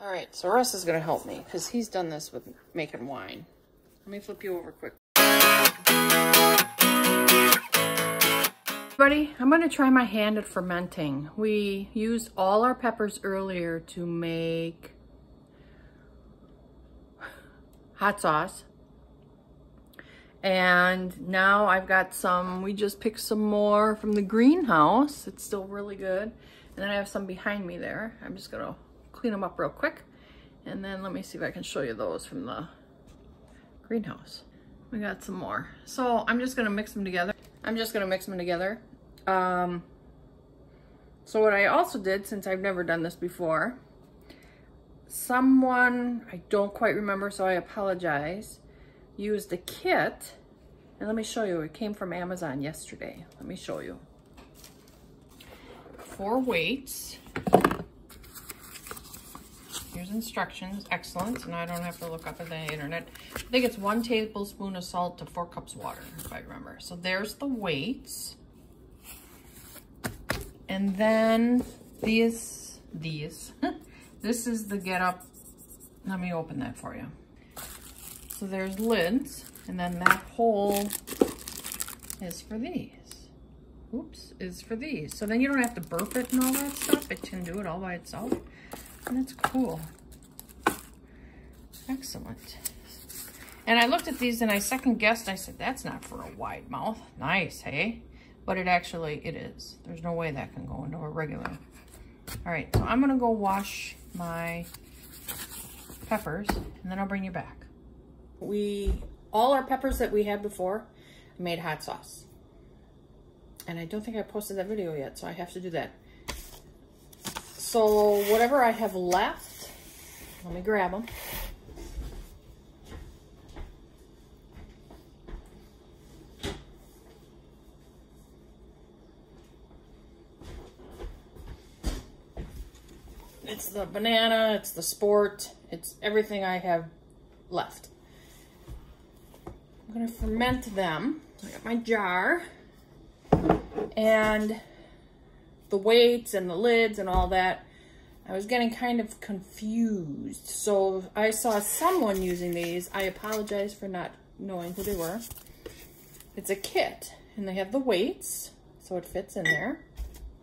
All right, so Russ is gonna help me because he's done this with making wine. Let me flip you over quick. Everybody, I'm gonna try my hand at fermenting. We used all our peppers earlier to make hot sauce. And now I've got some, we just picked some more from the greenhouse. It's still really good. And then I have some behind me there. I'm just gonna clean them up real quick. And then let me see if I can show you those from the greenhouse. We got some more. So I'm just gonna mix them together. So what I also did, since I've never done this before, someone, I don't quite remember, so I apologize, used a kit, and let me show you, it came from Amazon yesterday. Let me show you. 4 weights. Here's instructions, excellent, and I don't have to look up at the internet. I think it's 1 tablespoon of salt to 4 cups water, if I remember. So there's the weights. And then this is the get up. Let me open that for you. So there's lids, and then that hole is for these. Oops, is for these. So then you don't have to burp it and all that stuff. It can do it all by itself. And it's cool. Excellent. And I looked at these and I second guessed. I said, that's not for a wide mouth. Nice, hey? But it is. There's no way that can go into a regular. All right, so I'm gonna go wash my peppers and then I'll bring you back. All our peppers that we had before, I made hot sauce. And I don't think I posted that video yet, so I have to do that. So whatever I have left, let me grab them. It's the banana, it's the sport, it's everything I have left. I'm gonna ferment them. I got my jar. And the weights and the lids and all that, I was getting kind of confused. So I saw someone using these. I apologize for not knowing who they were. It's a kit, and they have the weights, so it fits in there.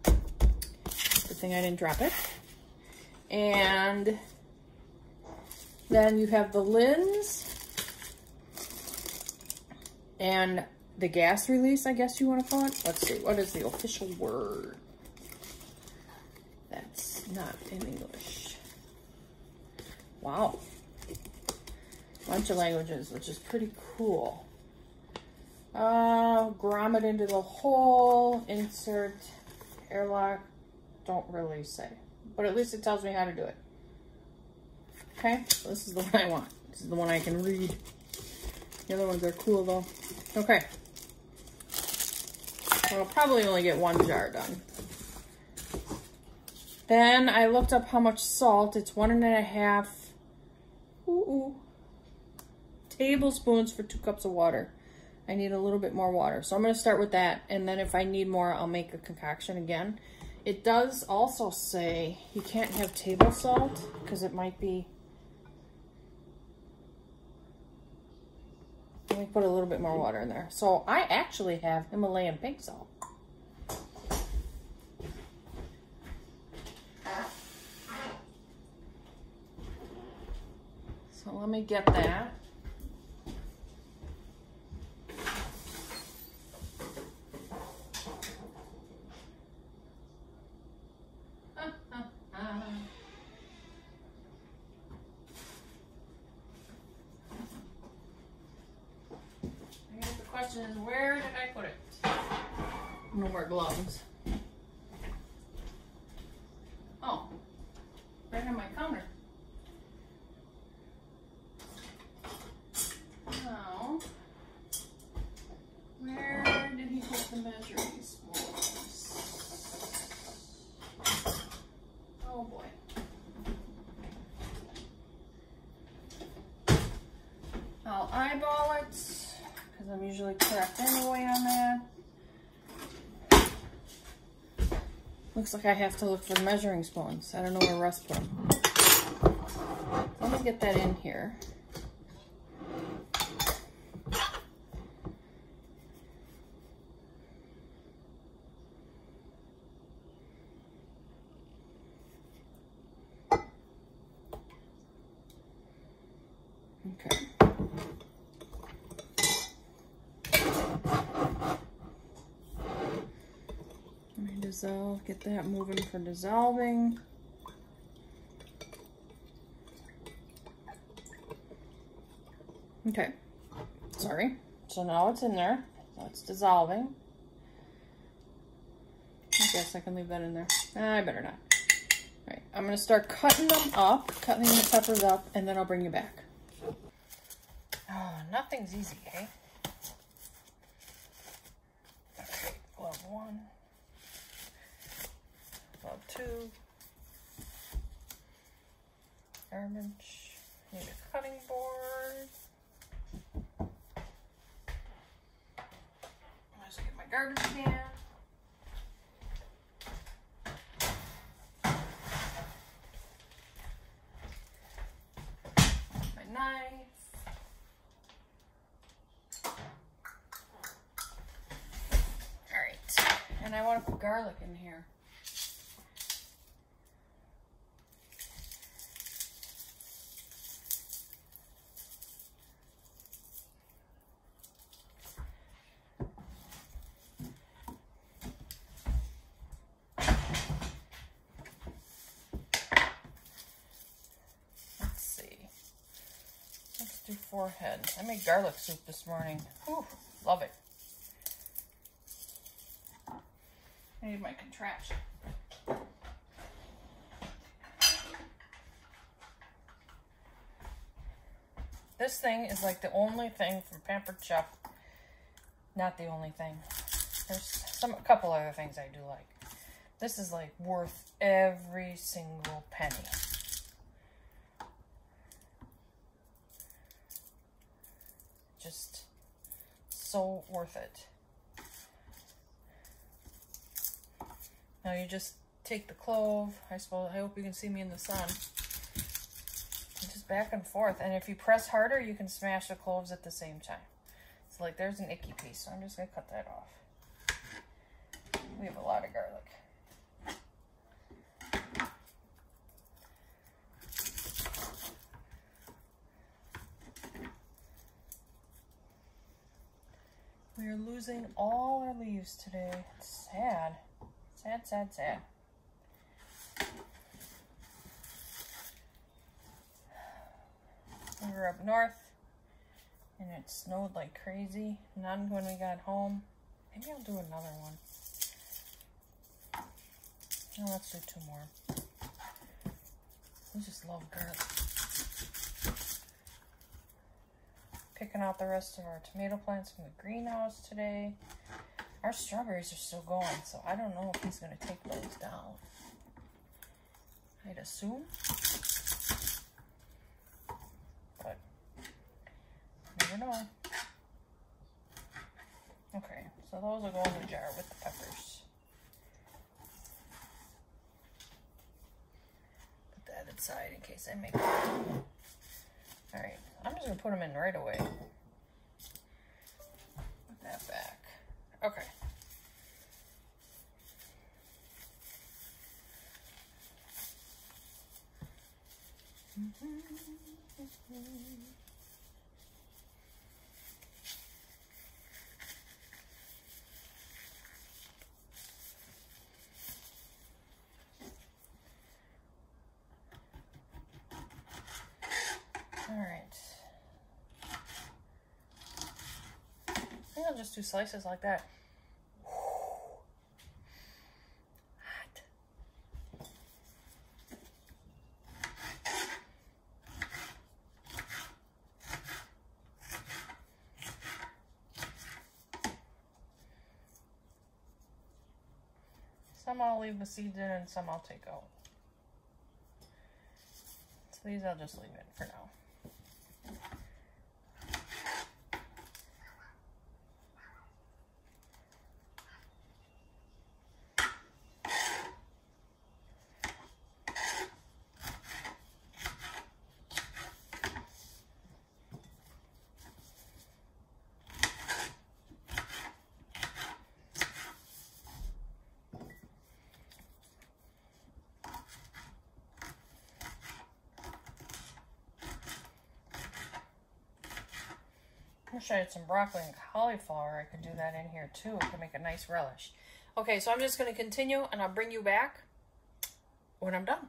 Good thing I didn't drop it. And then you have the lids and the gas release, I guess you want to call it. Let's see, what is the official word? That's not in English. Wow. Bunch of languages, which is pretty cool. Grommet into the hole, insert, airlock, don't really say. But at least it tells me how to do it. Okay, so this is the one I want. This is the one I can read. The other ones are cool though. Okay. So I'll probably only get 1 jar done. Then I looked up how much salt. It's 1.5 tablespoons for 2 cups of water. I need a little bit more water. So I'm gonna start with that. And then if I need more, I'll make a concoction again. It does also say you can't have table salt because it might be, let me put a little bit more water in there. So I actually have Himalayan pink salt. So let me get that. Is where did I put it? No more gloves. Oh, right on my counter. Now, where did he put the measuring spoons? Oh boy. I'll eyeball it. I'm usually correct anyway on that. Looks like I have to look for measuring spoons. I don't know where Russ put them. me get that in here. Okay. Let me dissolve, get that moving for dissolving. Okay, sorry. So now it's in there. So it's dissolving. I guess I can leave that in there. I better not. All right, I'm gonna start cutting them up, cutting the peppers up, and then I'll bring you back. Oh, nothing's easy, eh? Okay, glove one, glove two, garbage, need a cutting board. I'm just get my garbage can. My knife. And I want to put garlic in here. Let's see. Let's do forehead. I made garlic soup this morning. Whew, love it. I need my contraption. This thing is like the only thing from Pampered Chef. Not the only thing. There's a couple other things I do like. This is like worth every single penny. Just so worth it. Now you just take the clove, I hope you can see me in the sun, and just back and forth. And if you press harder, you can smash the cloves at the same time. So like there's an icky piece, so I'm just gonna cut that off. We have a lot of garlic. We are losing all our leaves today. It's sad. Sad, sad, sad. We were up north and it snowed like crazy. None when we got home. Maybe I'll do another one. No, let's do 2 more. I just love garlic. Picking out the rest of our tomato plants from the greenhouse today. Our strawberries are still going, so I don't know if he's going to take those down. I'd assume. But, never know. Okay, so those will go in the jar with the peppers. Put that aside in case I make it. Alright, I'm just going to put them in right away. Put that back. Okay. All right. I think I'll just do slices like that. Some I'll leave the seeds in and some I'll take out. So these I'll just leave in for now. I wish I had some broccoli and cauliflower. I could do that in here too. It could make a nice relish. Okay, so I'm just going to continue and I'll bring you back when I'm done.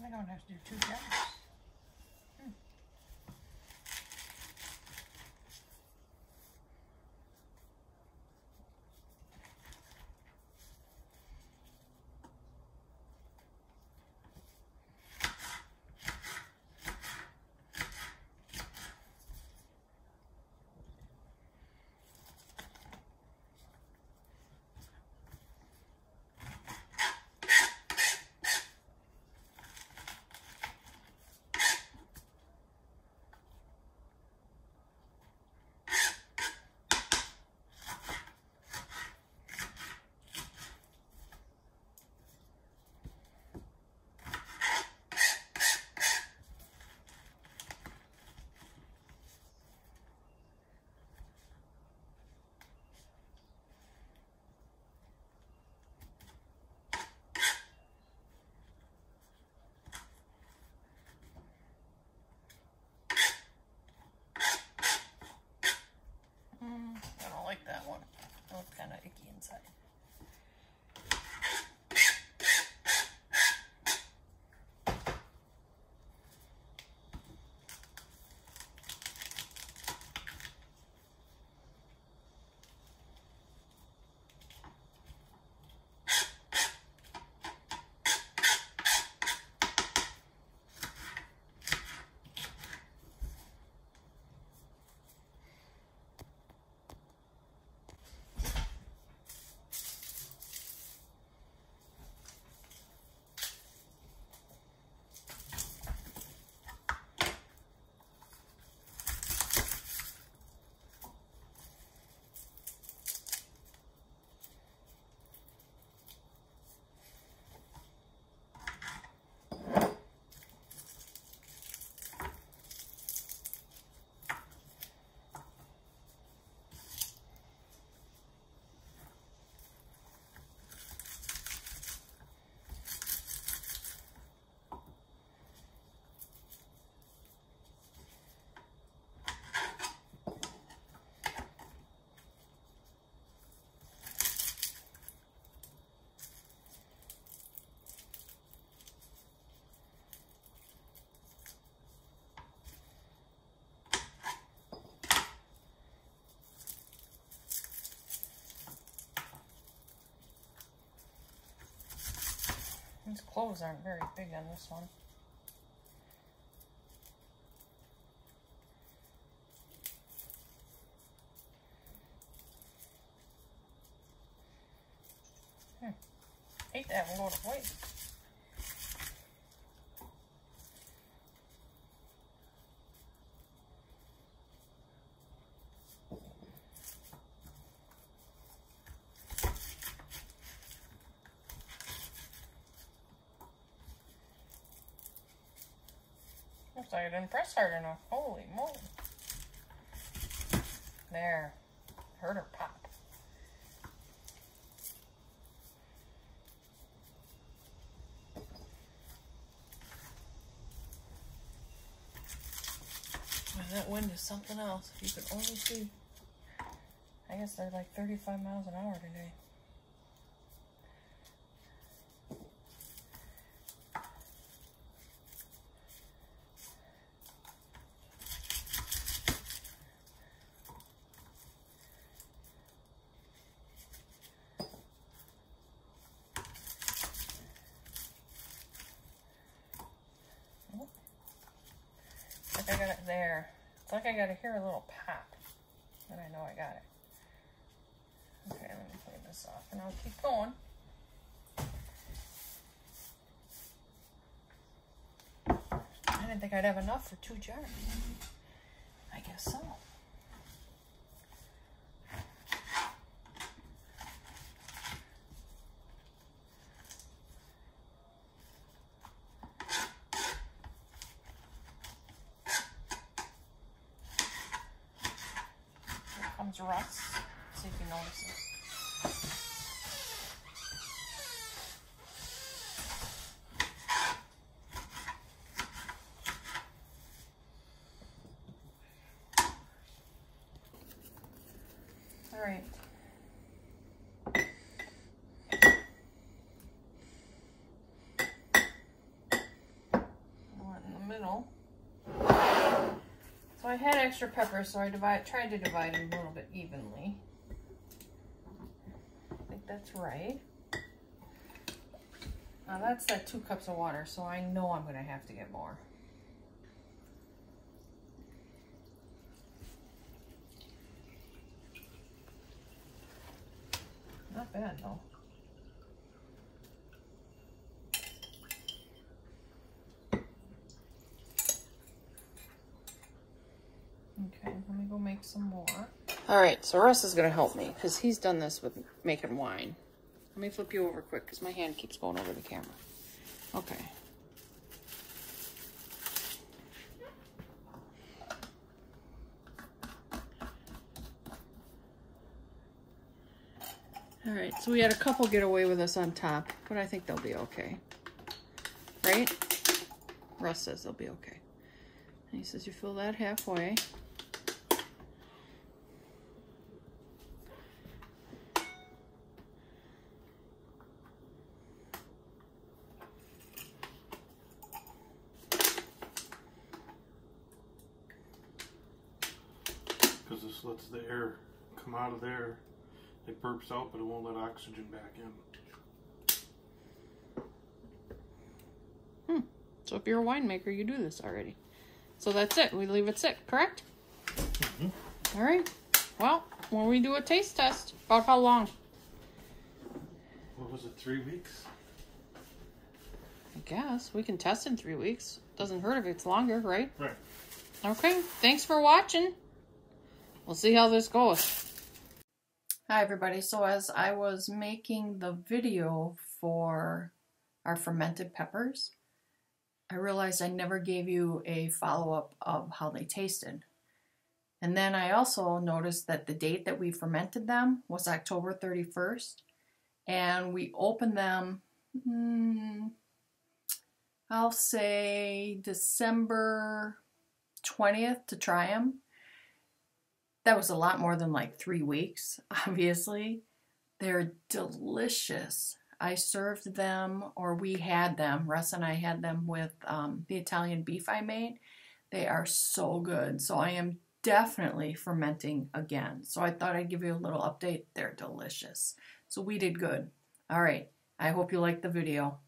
I don't have to do 2 jobs. I don't like that one. That looks kind of icky inside. These cloves aren't very big on this one. Hate to have them go to waste. Looks like I didn't press hard enough. Holy moly. There. Heard her pop. that wind is something else. You can only see. I guess they're like 35 miles an hour today. I got it there. It's like I gotta hear a little pop. And I know I got it. Okay, let me clean this off and I'll keep going. I didn't think I'd have enough for 2 jars. I guess so. Comes Russ. See if you notice it. All right. One in the middle. So I had extra peppers, so I tried to divide them a little bit evenly. I think that's right. Now that's 2 cups of water, so I know I'm gonna have to get more. Not bad though. Okay, let me go make some more. All right, so Russ is gonna help me because he's done this with making wine. Let me flip you over quick because my hand keeps going over the camera. Okay. All right, so we had a couple get away with us on top, but I think they'll be okay. Right? Russ says they'll be okay. And he says you fill that halfway. Because this lets the air come out of there. It burps out, but it won't let oxygen back in. So if you're a winemaker, you do this already. So that's it. We leave it sit, correct? Mm-hmm. All right. Well, when we do a taste test, about how long? What was it, 3 weeks? I guess. We can test in 3 weeks. Doesn't hurt if it's longer, right? Right. Okay. Thanks for watching. We'll see how this goes. Hi everybody, so as I was making the video for our fermented peppers, I realized I never gave you a follow-up of how they tasted. And then I also noticed that the date that we fermented them was October 31st, and we opened them, I'll say December 20th to try them. That was a lot more than like 3 weeks, obviously. They're delicious. I served them, or we had them, Russ and I had them with the Italian beef I made. They are so good. So I am definitely fermenting again. So I thought I'd give you a little update. They're delicious. So we did good. All right. I hope you liked the video.